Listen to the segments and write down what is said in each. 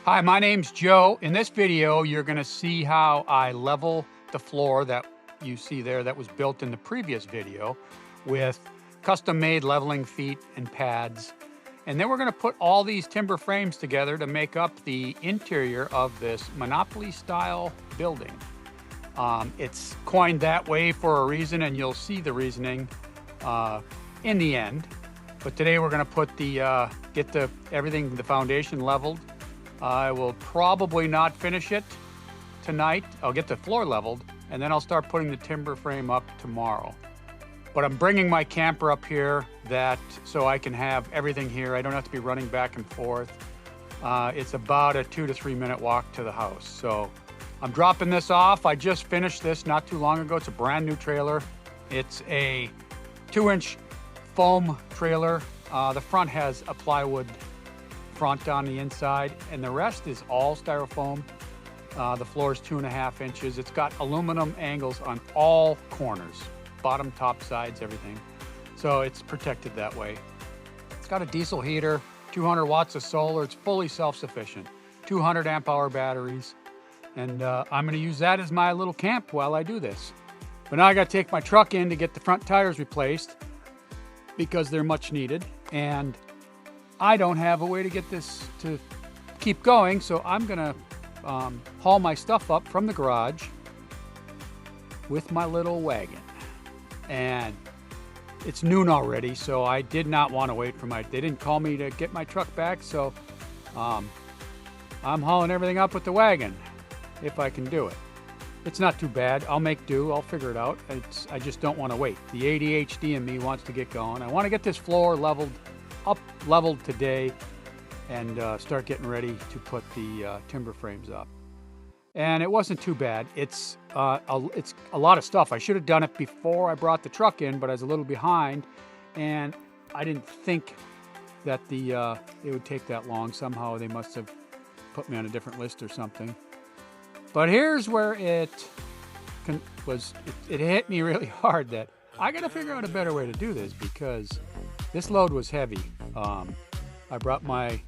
Hi, my name's Joe. In this video, you're going to see how I level the floor that you see there that was built in the previous video with custom-made leveling feet and pads. And then we're going to put all these timber frames together to make up the interior of this Monopoly-style building. It's coined that way for a reason, and you'll see the reasoning in the end. But today we're going to put get the foundation leveled. I will probably not finish it tonight. I'll get the floor leveled, and then I'll start putting the timber frame up tomorrow. But I'm bringing my camper up here so I can have everything here. I don't have to be running back and forth. It's about a 2 to 3 minute walk to the house. So I'm dropping this off. I just finished this not too long ago. It's a brand new trailer. It's a 2-inch foam trailer. The front has a plywood front on the inside, and the rest is all styrofoam. The floor is 2.5 inches. It's got aluminum angles on all corners, bottom, top, sides, everything. So it's protected that way. It's got a diesel heater, 200 watts of solar. It's fully self-sufficient, 200 amp hour batteries. And I'm gonna use that as my little camp while I do this. But now I gotta take my truck in to get the front tires replaced because they're much needed. And I don't have a way to get this to keep going, so I'm gonna haul my stuff up from the garage with my little wagon. And it's noon already, so I did not want to wait for they didn't call me to get my truck back, so I'm hauling everything up with the wagon, if I can do it. It's not too bad. I'll make do. I'll figure it out. I just don't want to wait. The ADHD in me wants to get going. I want to get this floor leveled today and start getting ready to put the timber frames up. And it wasn't too bad. It's a lot of stuff. I should have done it before I brought the truck in, but I was a little behind, and I didn't think that it would take that long. Somehow they must have put me on a different list or something. But here's where it hit me really hard that I got to figure out a better way to do this, because this load was heavy. I brought my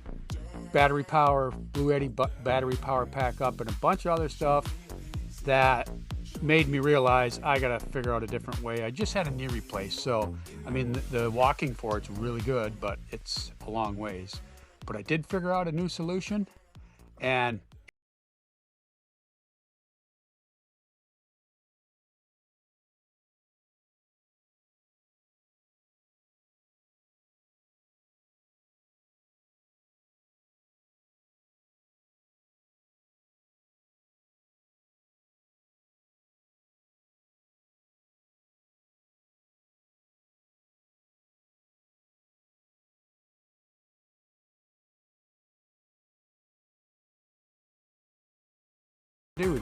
battery power, Blue Eddy battery power pack up, and a bunch of other stuff that made me realize I gotta figure out a different way. I just had a knee replaced, so I mean the walking for it's really good, but it's a long ways. But I did figure out a new solution, and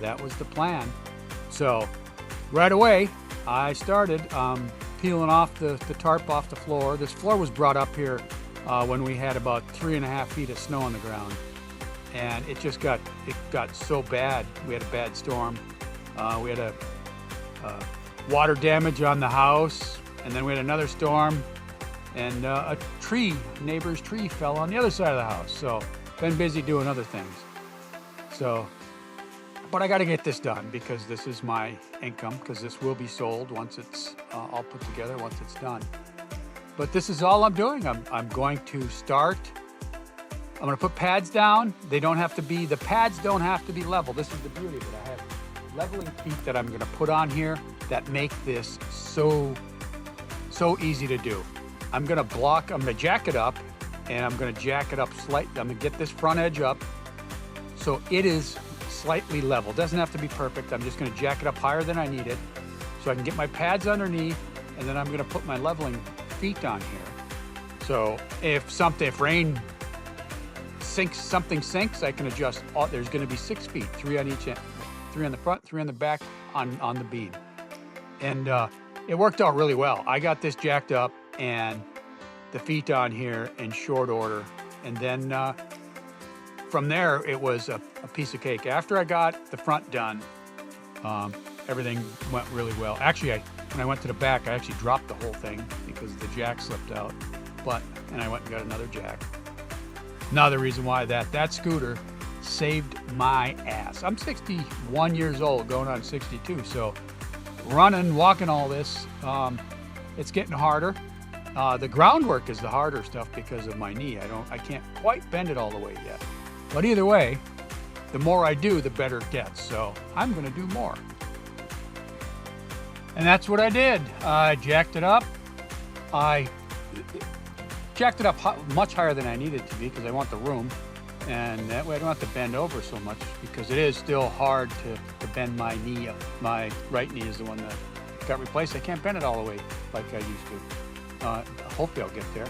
that was the plan. So right away I started peeling off the tarp off the floor. This floor was brought up here when we had about 3.5 feet of snow on the ground, and it got so bad. We had a bad storm. We had a water damage on the house, and then we had another storm, and a neighbor's tree fell on the other side of the house. So been busy doing other things. But I got to get this done because this is my income, because this will be sold once it's all put together, once it's done. But this is all I'm doing. I'm going to start. I'm going to put pads down. The pads don't have to be level. This is the beauty of it. I have leveling feet that I'm going to put on here that make this so easy to do. I'm going to jack it up, and I'm going to jack it up slightly. I'm going to get this front edge up so it is slightly level. Doesn't have to be perfect. I'm just going to jack it up higher than I need it so I can get my pads underneath, and then I'm going to put my leveling feet on here. So if rain sinks, something sinks, I can adjust. There's going to be 6 feet, 3 on each end, 3 on the front, 3 on the back on the beam. And it worked out really well. I got this jacked up and the feet on here in short order, and then from there it was a piece of cake. After I got the front done, everything went really well. Actually, when I went to the back, I actually dropped the whole thing because the jack slipped out. And I went and got another jack. Another reason why that scooter saved my ass. I'm 61 years old, going on 62, so running, walking all this, it's getting harder. The groundwork is the harder stuff because of my knee. I can't quite bend it all the way yet. But either way, the more I do, the better it gets. So I'm gonna do more. And that's what I did. I jacked it up. I jacked it up much higher than I needed to be because I want the room. And that way I don't have to bend over so much because it is still hard to bend my knee. My right knee is the one that got replaced. I can't bend it all the way like I used to. Hopefully I'll get there.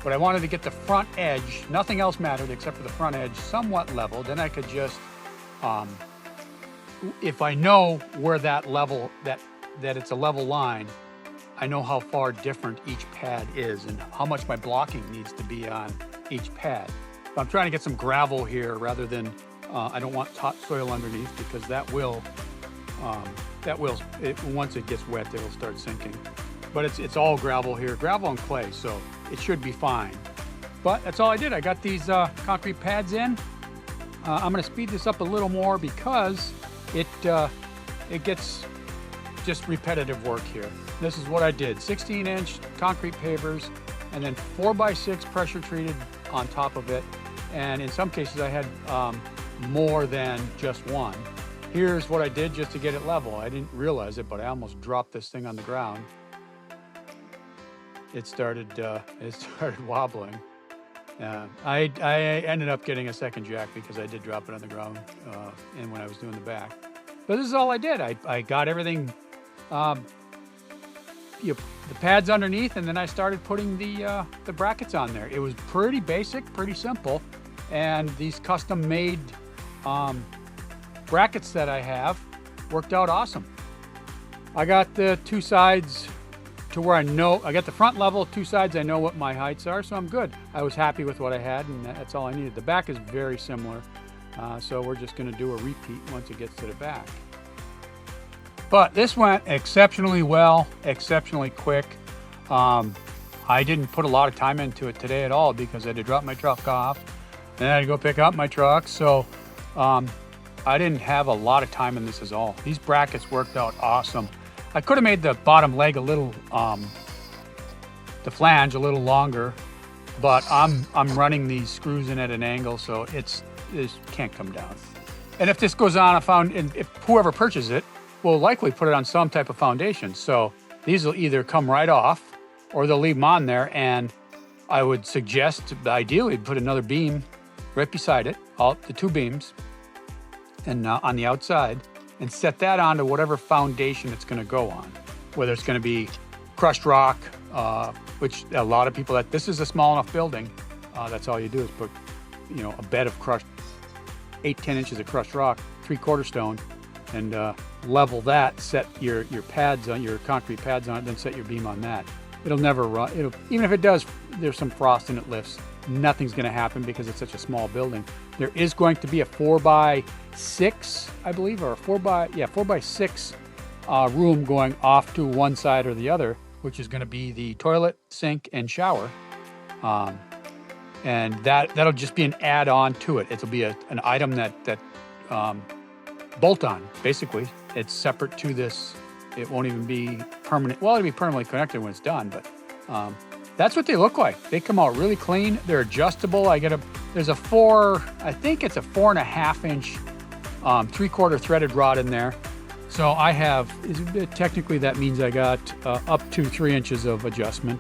But I wanted to get the front edge, nothing else mattered except for the front edge, somewhat level. Then I could just, if I know where that level, that it's a level line, I know how far different each pad is and how much my blocking needs to be on each pad. I'm trying to get some gravel here rather than, I don't want topsoil underneath because once it gets wet, it'll start sinking. But it's all gravel here, gravel and clay, so it should be fine. But that's all I did. I got these concrete pads in. I'm gonna speed this up a little more because it gets just repetitive work here. This is what I did, 16-inch concrete pavers and then 4x6 pressure treated on top of it. And in some cases I had more than just one. Here's what I did just to get it level. I didn't realize it, but I almost dropped this thing on the ground. It started wobbling. I ended up getting a second jack because I did drop it on the ground and when I was doing the back. But this is all I did. I got everything, the pads underneath, and then I started putting the brackets on there. It was pretty basic, pretty simple. And these custom made brackets that I have worked out awesome. I got the two sides to where I know, I got the front level, two sides, I know what my heights are, so I'm good. I was happy with what I had, and that's all I needed. The back is very similar, so we're just gonna do a repeat once it gets to the back. But this went exceptionally well, exceptionally quick. I didn't put a lot of time into it today at all because I had to drop my truck off, and I had to go pick up my truck, so I didn't have a lot of time in this at all. These brackets worked out awesome. I could have made the bottom leg a little, the flange a little longer, but I'm running these screws in at an angle, so it can't come down. And if this goes on if whoever purchases it will likely put it on some type of foundation. So these will either come right off or they'll leave them on there. And I would suggest, ideally, put another beam right beside it, all the two beams, and on the outside, and set that onto whatever foundation it's gonna go on. Whether it's gonna be crushed rock, which a lot of people, this is a small enough building, that's all you do is put, a bed of crushed, 8-10 inches of crushed rock, 3/4 stone, and level that, set your pads on, your concrete pads on it, then set your beam on that. It'll never run, even if it does, there's some frost and it lifts, nothing's gonna happen because it's such a small building. There is going to be a 4x6, I believe, or a 4x6 room going off to one side or the other, which is gonna be the toilet, sink, and shower. And that'll just be an add-on to it. It'll be an item that bolt on, basically. It's separate to this. It won't even be permanent. Well, it'll be permanently connected when it's done, but that's what they look like. They come out really clean. They're adjustable. There's a I think it's a 4.5 inch 3/4 threaded rod in there. So I have, technically that means I got up to 3 inches of adjustment,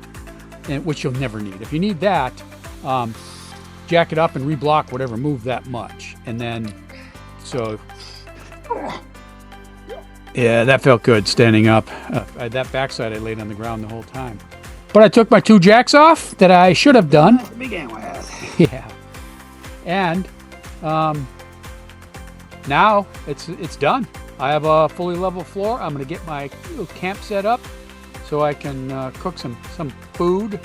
which you'll never need. If you need that, jack it up and reblock whatever moved that much. And then, yeah, that felt good standing up. That backside I laid on the ground the whole time. But I took my two jacks off that I should have done. Began with. Yeah. And now it's done. I have a fully level floor. I'm gonna get my little camp set up so I can cook some food.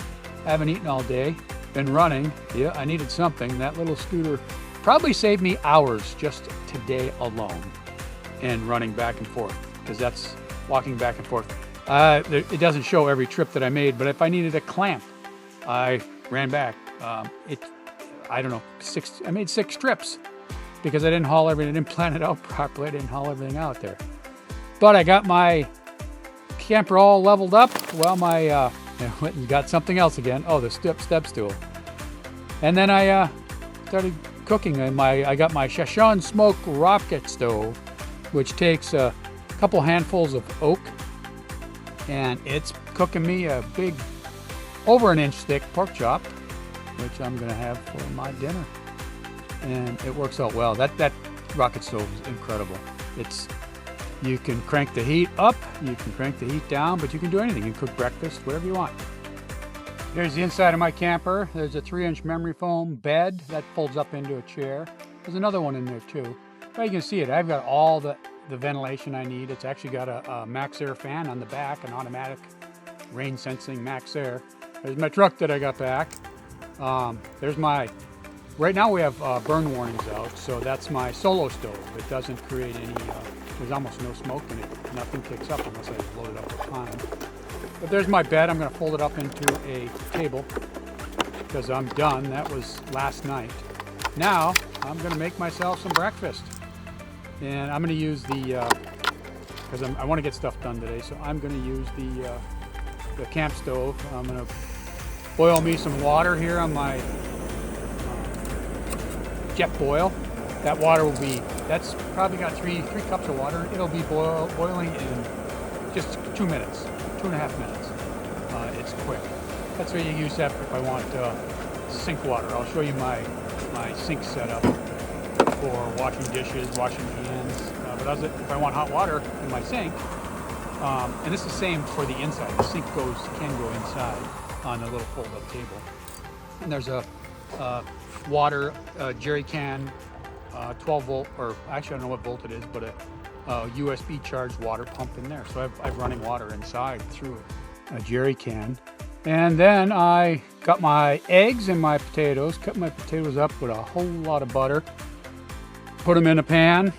I haven't eaten all day. Been running. Yeah, I needed something. That little scooter probably saved me hours just today alone and running back and forth, because that's walking back and forth. It doesn't show every trip that I made, but if I needed a clamp, I ran back. I don't know, I made 6 trips because I didn't haul everything, I didn't plan it out properly. I didn't haul everything out there. But I got my camper all leveled up. Well, my went and got something else again. Oh, the step stool. And then I started cooking. I got my Shoshan smoke rocket stove, which takes a couple handfuls of oak, and it's cooking me a big, over an inch thick pork chop, which I'm gonna have for my dinner. And it works out well. That rocket stove is incredible. You can crank the heat up, you can crank the heat down, but you can do anything. You can cook breakfast, whatever you want. Here's the inside of my camper. There's a 3-inch memory foam bed that folds up into a chair. There's another one in there too. But you can see it. I've got all the ventilation I need. It's actually got a Max Air fan on the back, an automatic rain sensing Max Air. There's my truck that I got back. Right now we have burn warnings out, so that's my solo stove. It doesn't create any, there's almost no smoke in it. Nothing kicks up unless I load it up with time. But there's my bed. I'm gonna fold it up into a table because I'm done. That was last night. Now I'm gonna make myself some breakfast. And I'm gonna use because I wanna get stuff done today, so I'm gonna use the camp stove. I'm gonna boil me some water here on my jet boil. That water will be, that's probably got three cups of water. It'll be boiling in just 2 minutes, 2.5 minutes. It's quick. That's what you use that if I want sink water. I'll show you my sink setup for washing dishes, washing hands. But if I want hot water in my sink, and this is the same for the inside. The sink can go inside on a little fold-up table. And there's a water jerry can, 12 volt, or actually I don't know what volt it is, but a USB charged water pump in there. So I've running water inside through a jerry can. And then I got my eggs and my potatoes, cut my potatoes up with a whole lot of butter, put them in a pan,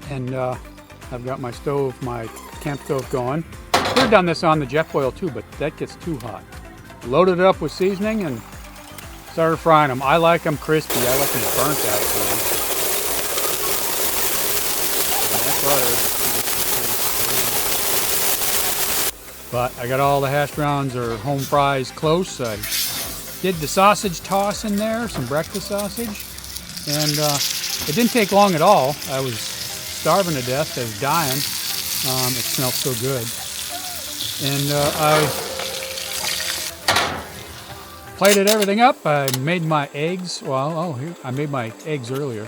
and I've got my stove, my camp stove going. Could have done this on the jet boil too, but that gets too hot. Loaded it up with seasoning and started frying them. I like them crispy. I like them burnt actually. And that butter. But I got all the hash browns or home fries close. I did the sausage toss in there, some breakfast sausage. And it didn't take long at all. I was starving to death. I was dying. It smelled so good. And I plated everything up. I made my eggs. Well, here I made my eggs earlier.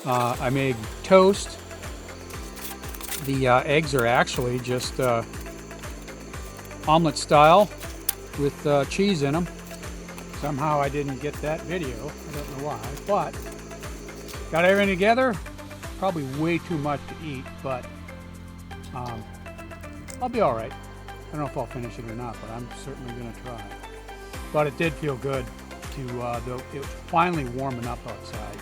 I made toast. The eggs are actually just omelet style with cheese in them. Somehow I didn't get that video. I don't know why, but got everything together. Probably way too much to eat, but I'll be all right. I don't know if I'll finish it or not, but I'm certainly gonna try. But it did feel good it was finally warming up outside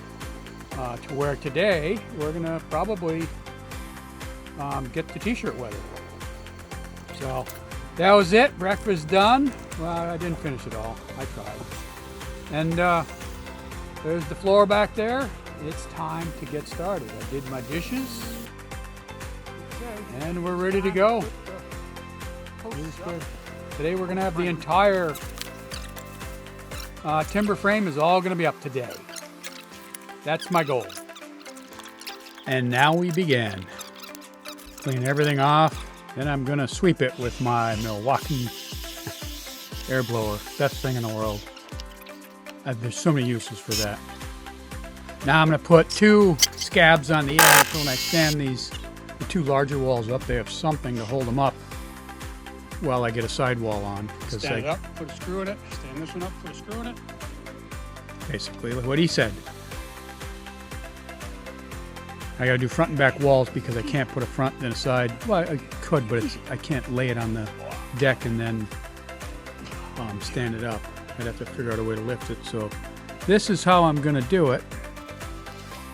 to where today we're gonna probably get the t-shirt weather. So that was it. Breakfast done. Well, I didn't finish it all. I tried. And there's the floor back there. It's time to get started. I did my dishes. And we're ready to go. Today we're going to have the entire timber frame is all going to be up today. That's my goal. And now we begin. Clean everything off. Then I'm going to sweep it with my Milwaukee air blower. Best thing in the world. There's so many uses for that. Now I'm going to put 2 scabs on the edge. So when I stand the 2 larger walls up, they have something to hold them up while I get a sidewall on. Stand it up, put a screw in it. Stand this one up, put a screw in it. Basically, like what he said. I got to do front and back walls because I can't put a front and a side. Well, I could, but I can't lay it on the deck and then stand it up. I'd have to figure out a way to lift it. So this is how I'm going to do it.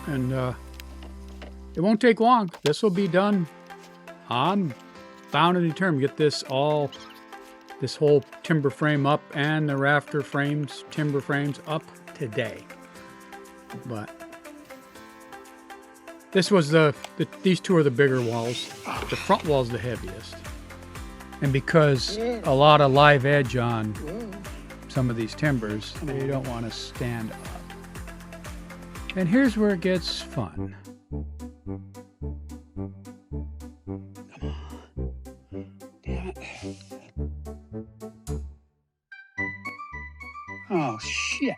And it won't take long. This will be done. I'm bound and determined to get this whole timber frame up and the rafter frames, timber frames up today. But This was these two are the bigger walls. The front wall's the heaviest. And because a lot of live edge on some of these timbers, they don't want to stand up. And here's where it gets fun. Damn it. Oh, shit.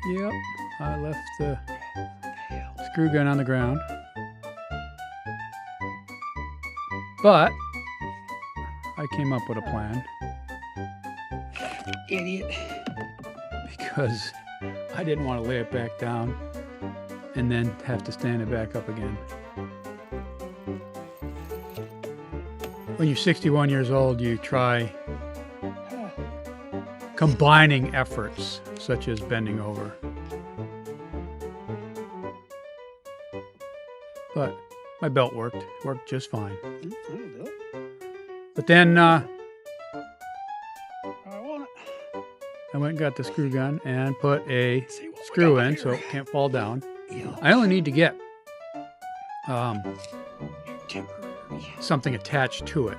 Yep, I left the screw gun on the ground. But I came up with a plan. Idiot. Because I didn't want to lay it back down and then have to stand it back up again. When you're 61 years old, you try combining efforts such as bending over. But my belt worked just fine. But then I went and got the screw gun and put a screw in so it can't fall down. I only need to get something attached to it.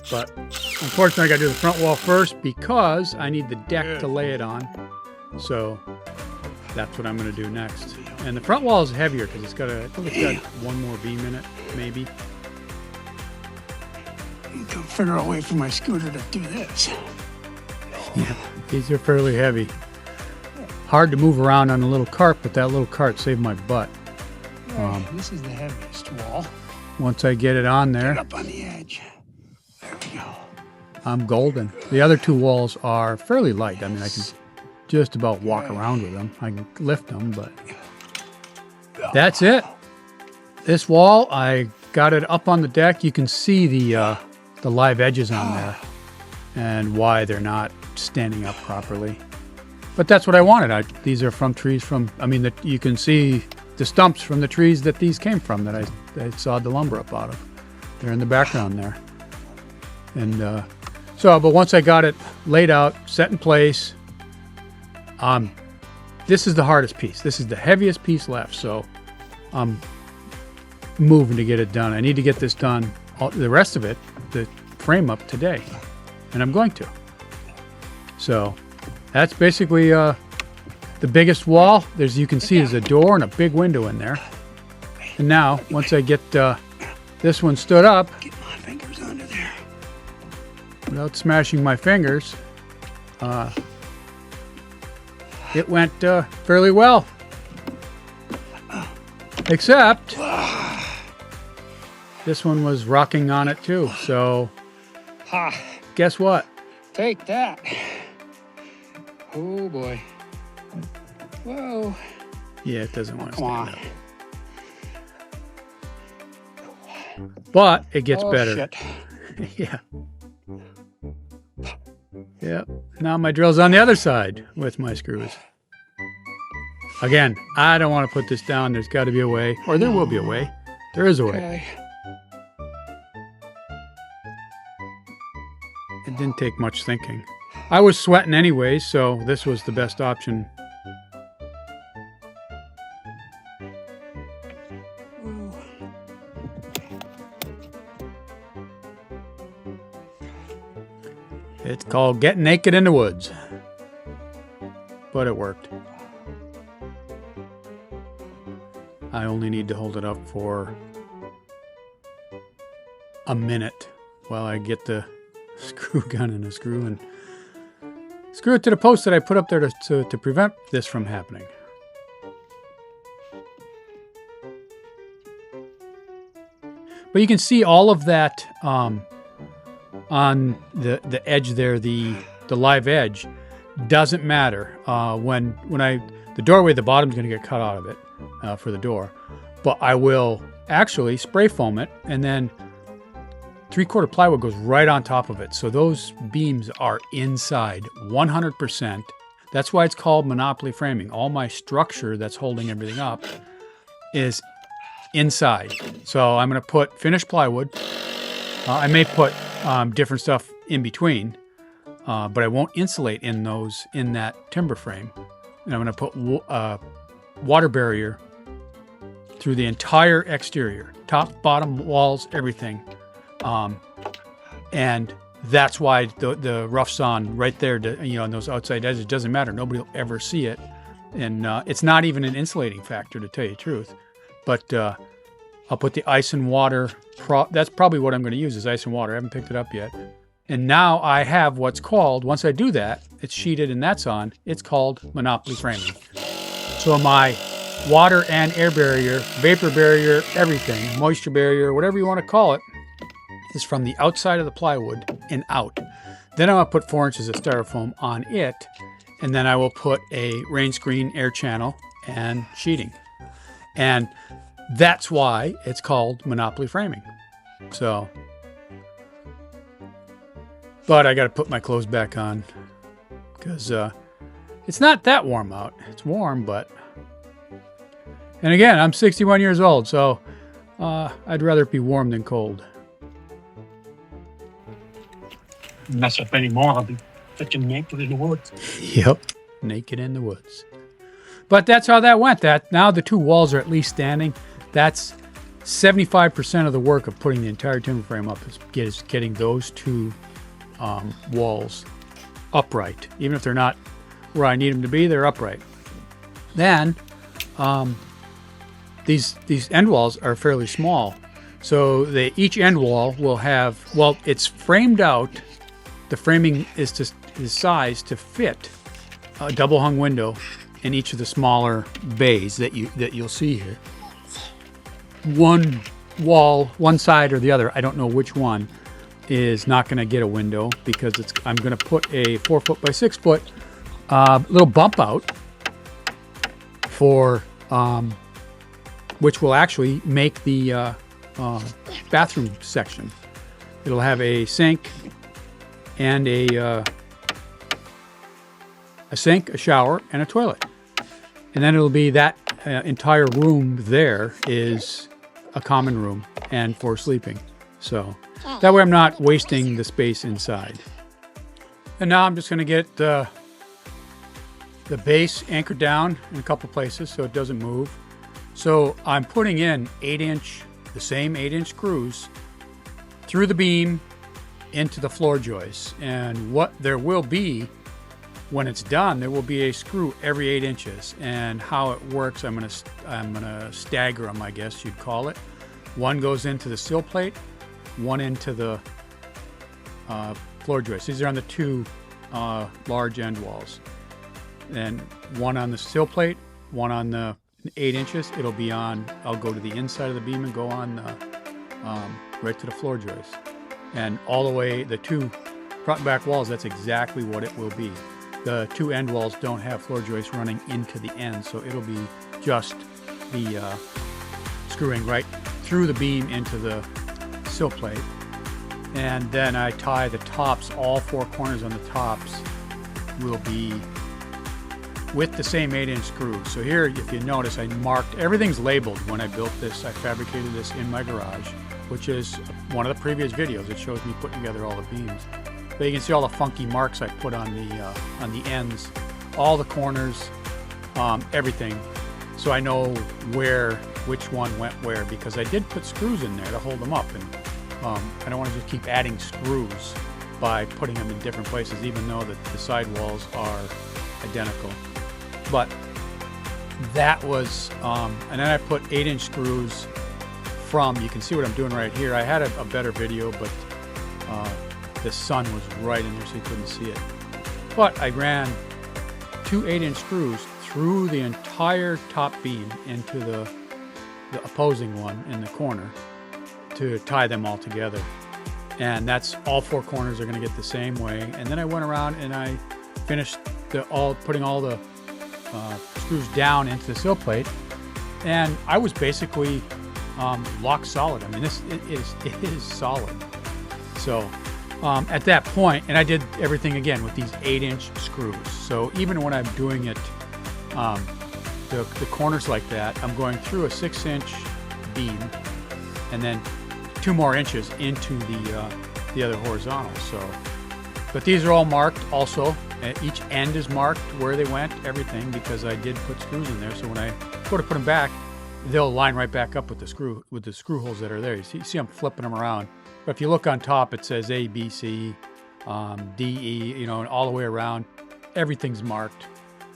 But unfortunately I got to do the front wall first because I need the deck to lay it on. So that's what I'm going to do next. And the front wall is heavier because it's got I think it's got one more beam in it, maybe. You can figure out a way for my scooter to do this. Yeah, these are fairly heavy. Hard to move around on a little cart, but that little cart saved my butt. This is the heaviest wall. Once I get it on there, Get up on the edge. There we go. I'm golden. The other two walls are fairly light. I mean, I can just about walk around with them. I can lift them, but that's it. This wall, I got it up on the deck. You can see the live edges on there and why they're not standing up properly. But that's what I wanted. These are from trees you can see the stumps from the trees that these came from that I sawed the lumber up out of. They're in the background there. And but once I got it laid out, set in place, this is the hardest piece. This is the heaviest piece left. So I'm moving to get it done. I need to get this done, the rest of it, the frame up today. And I'm going to. So that's basically the biggest wall. You can see there's a door and a big window in there. And now, once I get this one stood up, Get my fingers under there. without smashing my fingers, it went fairly well. Except this one was rocking on it too. So Ha! guess what? Take that. Oh boy. Whoa. Yeah, it doesn't want to Come stand on. up. But it gets Oh, better. shit. Yeah. Yep. Now my drill's on the other side with my screws. Again, I don't want to put this down. There's got to be a way, or there will be a way. There is a way. Okay. It didn't take much thinking. I was sweating anyway, so this was the best option. It's called getting naked in the woods. But it worked. I only need to hold it up for a minute while I get the screw gun and a screw and screw it to the post that I put up there to prevent this from happening. But you can see all of that on the edge there, the live edge doesn't matter. The doorway, the bottom's going to get cut out of it for the door, but I will actually spray foam it, and then 3/4 plywood goes right on top of it. So those beams are inside 100%. That's why it's called monopoly framing. All my structure that's holding everything up is inside. So I'm going to put finished plywood. I may put different stuff in between, but I won't insulate in that timber frame. And I'm going to put water barrier through the entire exterior, top, bottom, walls, everything. And that's why the rough's on right there, on those outside edges. It doesn't matter. Nobody will ever see it. And it's not even an insulating factor, to tell you the truth. But I'll put the ice and water. That's probably what I'm going to use, is ice and water. I haven't picked it up yet. And now I have what's called, once I do that, it's sheeted and that's on, it's called Monopoly framing. So my water and air barrier, vapor barrier, everything, moisture barrier, whatever you want to call it, is from the outside of the plywood and out. Then I'm going to put 4 inches of styrofoam on it, and then I will put a rain screen, air channel, and sheeting. And that's why it's called Monopoly framing. So, but I got to put my clothes back on because it's not that warm out. It's warm, but... And again, I'm 61 years old, so I'd rather it be warm than cold. Mess up anymore, I'll be freaking naked in the woods. Yep, naked in the woods. But that's how that went. Now the 2 walls are at least standing. That's 75% of the work of putting the entire timber frame up, is getting those 2 walls upright. Even if they're not where I need them to be, they're upright. Then these end walls are fairly small. So each end wall will have, well, it's framed out. The framing is sized to fit a double hung window in each of the smaller bays that you'll see here. One wall, one side or the other, I don't know which one, is not going to get a window because I'm going to put a 4 foot by 6 foot little bump out for which will actually make the bathroom section. It'll have a sink and a sink, a shower, and a toilet. And then it'll be that entire room there is a common room and for sleeping. So that way I'm not wasting the space inside. And now I'm just going to get the base anchored down in a couple places so it doesn't move. So I'm putting in the same 8-inch screws through the beam into the floor joists. And what there will be, when it's done, there will be a screw every 8 inches. And how it works, I'm gonna stagger them, I guess you'd call it. One goes into the sill plate, one into the floor joists. These are on the 2 large end walls. And one on the sill plate, one on the 8 inches. It'll be on, I'll go to the inside of the beam and go on right to the floor joist. And all the way, the 2 front and back walls, that's exactly what it will be. The 2 end walls don't have floor joists running into the end, so it'll be just the screwing right through the beam into the sill plate. And then I tie the tops, all 4 corners on the tops will be with the same 8-inch screws. So here, if you notice, I marked, everything's labeled when I built this. I fabricated this in my garage, which is one of the previous videos. It shows me putting together all the beams. But you can see all the funky marks I put on the ends, all the corners, everything. So I know which one went where, because I did put screws in there to hold them up. And I don't want to just keep adding screws by putting them in different places, even though the side walls are identical. But that was, and then I put 8-inch screws from, you can see what I'm doing right here. I had a better video, but the sun was right in there so you couldn't see it. But I ran 2 8-inch screws through the entire top beam into the opposing one in the corner to tie them all together. And that's all 4 corners are going to get the same way. And then I went around and I finished putting all the screws down into the sill plate, and I was basically lock solid. I mean, it is solid. So at that point, and I did everything again with these 8-inch screws. So even when I'm doing it, the corners like that, I'm going through a 6-inch beam and then 2 more inches into the other horizontal. So, but these are all marked also. Each end is marked where they went, everything, because I did put screws in there. So when I go to put them back, they'll line right back up with the screw holes that are there. You see I'm flipping them around. But if you look on top, it says A, B, C, D, E, you know, and all the way around. Everything's marked.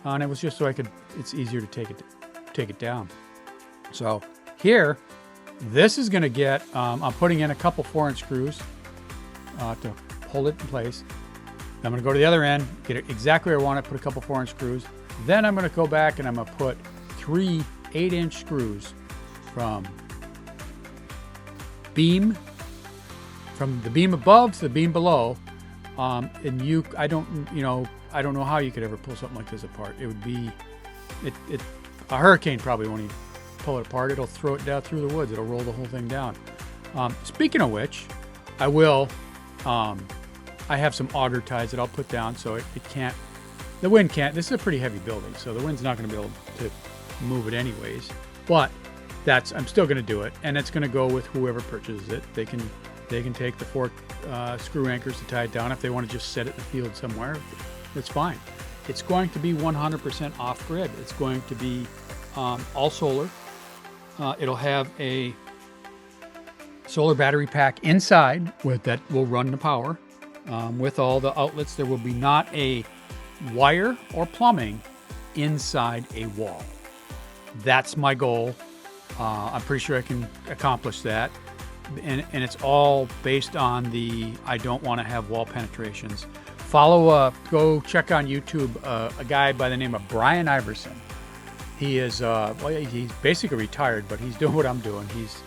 And it was just so it's easier to take it down. So here, this is going to get, I'm putting in a couple 4-inch screws to hold it in place. I'm going to go to the other end, get it exactly where I want it, put a couple 4-inch screws. Then I'm going to go back and I'm going to put 3 8-inch screws from the beam above to the beam below. And I don't know how you could ever pull something like this apart. It would be, a hurricane probably won't even pull it apart. It'll throw it down through the woods. It'll roll the whole thing down. Speaking of which, I have some auger ties that I'll put down so the wind can't, this is a pretty heavy building, so the wind's not going to be able to move it anyways. But I'm still going to do it, and it's going to go with whoever purchases it. They can take the 4 screw anchors to tie it down. If they want to just set it in the field somewhere, that's fine. It's going to be 100% off-grid. It's going to be all solar. It'll have a solar battery pack inside that will run the power with all the outlets. There will be not a wire or plumbing inside a wall. That's my goal. I'm pretty sure I can accomplish that. And it's all based on I don't want to have wall penetrations. Go check on YouTube a guy by the name of Brian Iverson. He is, he's basically retired, but he's doing what I'm doing. He's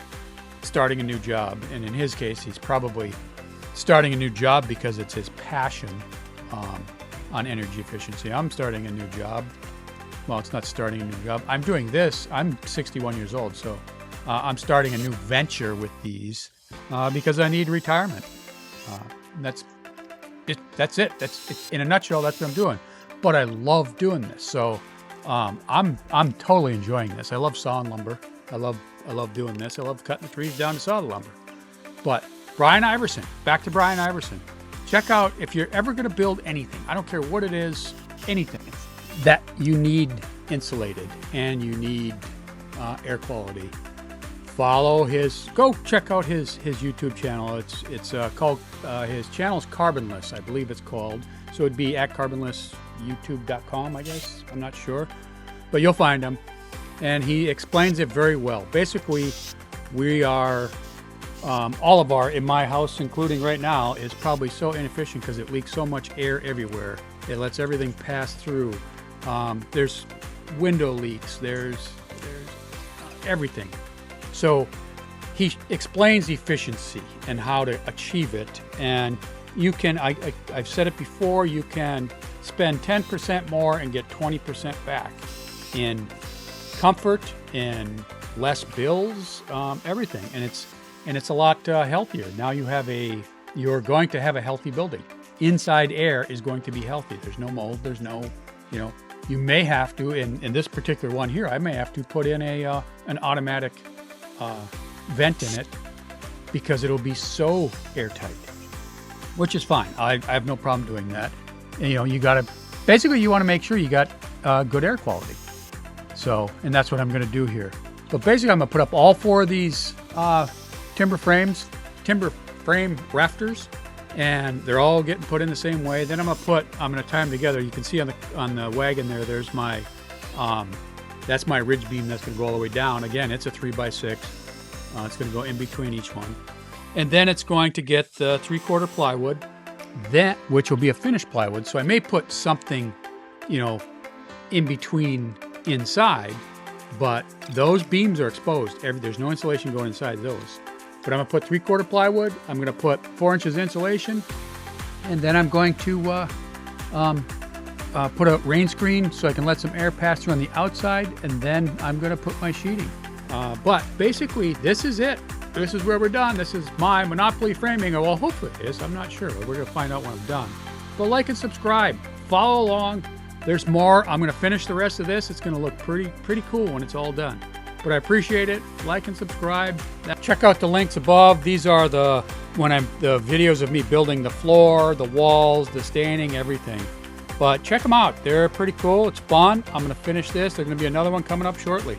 starting a new job. And in his case, he's probably starting a new job because it's his passion on energy efficiency. I'm starting a new job. Well, it's not starting a new job. I'm doing this. I'm 61 years old, so I'm starting a new venture with these because I need retirement. That's it. That's in a nutshell. That's what I'm doing. But I love doing this, so I'm totally enjoying this. I love sawing lumber. I love doing this. I love cutting the trees down to saw the lumber. But Brian Iverson, back to Brian Iverson. Check out if you're ever going to build anything. I don't care what it is, anything that you need insulated and you need air quality. Go check out his YouTube channel. It's called, his channel is Carbonless, I believe it's called. So it'd be at carbonlessyoutube.com, I guess. I'm not sure. But you'll find him. And he explains it very well. Basically, we are, in my house, including right now, is probably so inefficient because it leaks so much air everywhere. It lets everything pass through. There's window leaks. There's everything. So he explains efficiency and how to achieve it. And you can, I've said it before, you can spend 10% more and get 20% back in comfort, in less bills, everything. And it's a lot healthier. Now you're going to have a healthy building. Inside air is going to be healthy. There's no mold. There's no, you may have to, in this particular one here, I may have to put in an automatic vent in it because it'll be so airtight, which is fine. I have no problem doing that. And, you want to make sure you got good air quality. So, and that's what I'm going to do here. But basically, I'm going to put up all 4 of these timber frame rafters, and they're all getting put in the same way. Then I'm going to tie them together. You can see on the wagon there's my, that's my ridge beam that's going to go all the way down. Again, it's a 3x6. It's going to go in between each one. And then it's going to get the 3/4 plywood, which will be a finished plywood. So I may put something, in between inside, but those beams are exposed. There's no insulation going inside those. But I'm going to put 3/4 plywood. I'm going to put 4 inches insulation. And then I'm going to put a rain screen so I can let some air pass through on the outside. And then I'm going to put my sheeting. But basically, this is it. This is where we're done. This is my Monopoly framing. Well, hopefully it is. I'm not sure. We're going to find out when I'm done. But like and subscribe. Follow along. There's more. I'm going to finish the rest of this. It's going to look pretty cool when it's all done. But I appreciate it. Like and subscribe. Check out the links above. These are the videos of me building the floor, the walls, the staining, everything. But check them out. They're pretty cool. It's fun. I'm going to finish this. There's going to be another one coming up shortly.